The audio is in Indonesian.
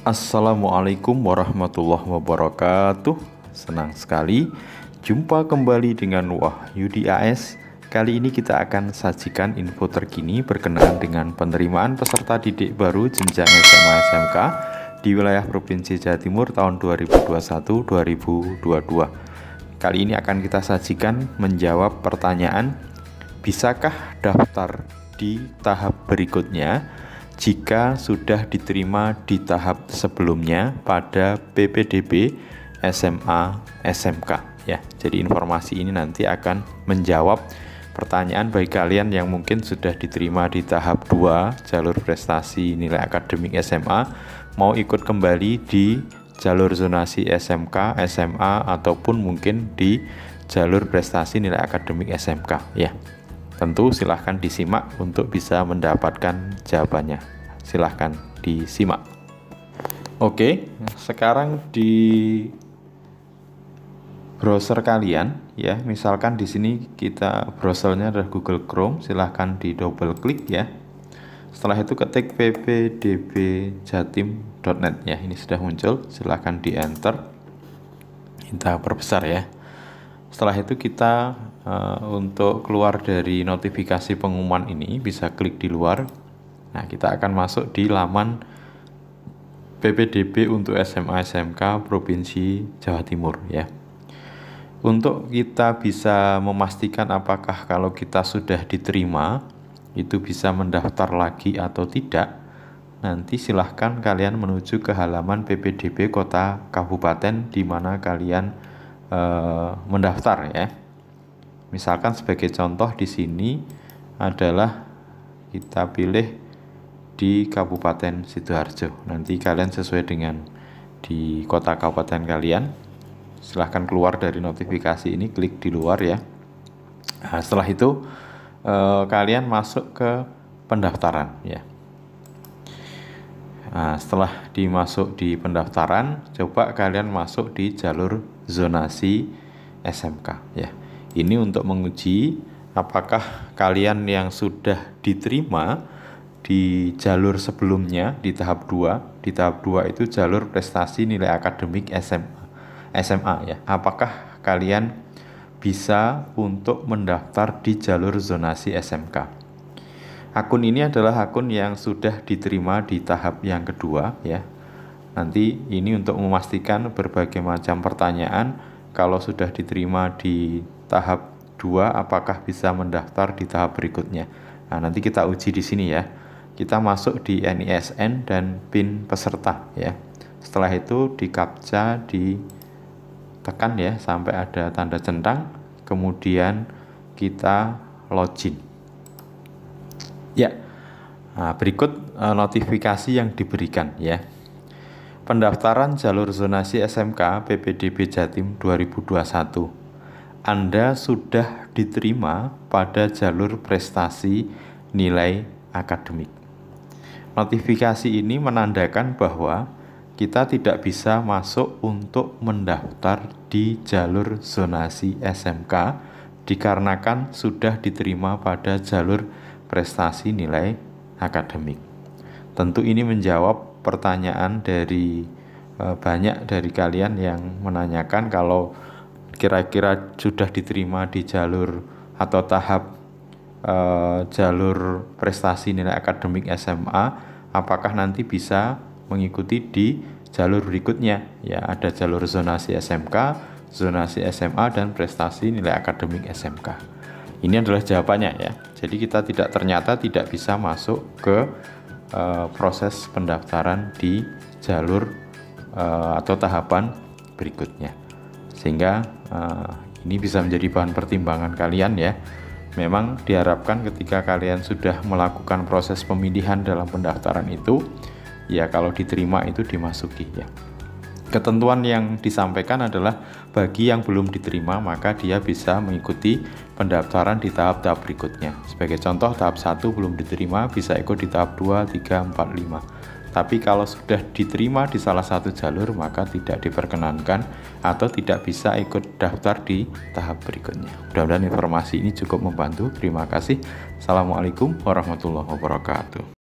Assalamualaikum warahmatullahi wabarakatuh. Senang sekali jumpa kembali dengan Wahyudi AS. Kali ini kita akan sajikan info terkini berkenaan dengan penerimaan peserta didik baru jenjang SMA SMK di wilayah Provinsi Jawa Timur tahun 2021-2022. Kali ini akan kita sajikan menjawab pertanyaan, bisakah daftar di tahap berikutnya jika sudah diterima di tahap sebelumnya pada PPDB SMA SMK ya. Jadi informasi ini nanti akan menjawab pertanyaan bagi kalian yang mungkin sudah diterima di tahap 2 jalur prestasi nilai akademik SMA, mau ikut kembali di jalur zonasi SMK, SMA ataupun mungkin di jalur prestasi nilai akademik SMK ya. Tentu silahkan disimak untuk bisa mendapatkan jawabannya. Silahkan disimak. Oke, sekarang di browser kalian ya, misalkan di sini kita browsernya adalah Google Chrome, silahkan di double klik ya. Setelah itu ketik ppdbjatim.net ya, ini sudah muncul, silahkan di enter, kita perbesar ya. Setelah itu kita untuk keluar dari notifikasi pengumuman ini bisa klik di luar. Nah, kita akan masuk di laman PPDB untuk SMA SMK Provinsi Jawa Timur ya. Untuk kita bisa memastikan apakah kalau kita sudah diterima itu bisa mendaftar lagi atau tidak, nanti silahkan kalian menuju ke halaman PPDB kota kabupaten di mana kalian mendaftar ya. Misalkan sebagai contoh di sini adalah kita pilih di Kabupaten Sidoarjo. Nanti kalian sesuai dengan di kota kabupaten kalian. Silahkan keluar dari notifikasi ini, klik di luar ya. Nah, setelah itu kalian masuk ke pendaftaran ya. Nah, setelah dimasuk di pendaftaran, coba kalian masuk di jalur zonasi SMK ya. Ini untuk menguji apakah kalian yang sudah diterima di jalur sebelumnya di tahap 2. Di tahap 2 itu jalur prestasi nilai akademik SMA ya. Apakah kalian bisa untuk mendaftar di jalur zonasi SMK? Akun ini adalah akun yang sudah diterima di tahap yang kedua ya. Nanti ini untuk memastikan berbagai macam pertanyaan, kalau sudah diterima di tahap 2 apakah bisa mendaftar di tahap berikutnya. Nah, nanti kita uji di sini ya. Kita masuk di NISN dan PIN peserta ya. Setelah itu di captcha ditekan ya sampai ada tanda centang, kemudian kita login. Ya, nah, berikut notifikasi yang diberikan ya. Pendaftaran jalur zonasi SMK PPDB Jatim 2021. Anda sudah diterima pada jalur prestasi nilai akademik. Notifikasi ini menandakan bahwa kita tidak bisa masuk untuk mendaftar di jalur zonasi SMK dikarenakan sudah diterima pada jalur prestasi nilai akademik. Tentu ini menjawab pertanyaan dari banyak dari kalian yang menanyakan kalau kira-kira sudah diterima di jalur atau tahap jalur prestasi nilai akademik SMA, apakah nanti bisa mengikuti di jalur berikutnya ya. Ada jalur zonasi SMK, zonasi SMA, dan prestasi nilai akademik SMK. Ini adalah jawabannya ya. Jadi kita ternyata tidak bisa masuk ke proses pendaftaran di jalur atau tahapan berikutnya. Sehingga ini bisa menjadi bahan pertimbangan kalian ya. Memang diharapkan ketika kalian sudah melakukan proses pemilihan dalam pendaftaran itu, ya kalau diterima itu dimasuki ya. Ketentuan yang disampaikan adalah bagi yang belum diterima maka dia bisa mengikuti pendaftaran di tahap-tahap berikutnya. Sebagai contoh, tahap 1 belum diterima bisa ikut di tahap 2, 3, 4, 5. Tapi kalau sudah diterima di salah satu jalur maka tidak diperkenankan atau tidak bisa ikut daftar di tahap berikutnya. Mudah-mudahan informasi ini cukup membantu. Terima kasih. Assalamualaikum warahmatullahi wabarakatuh.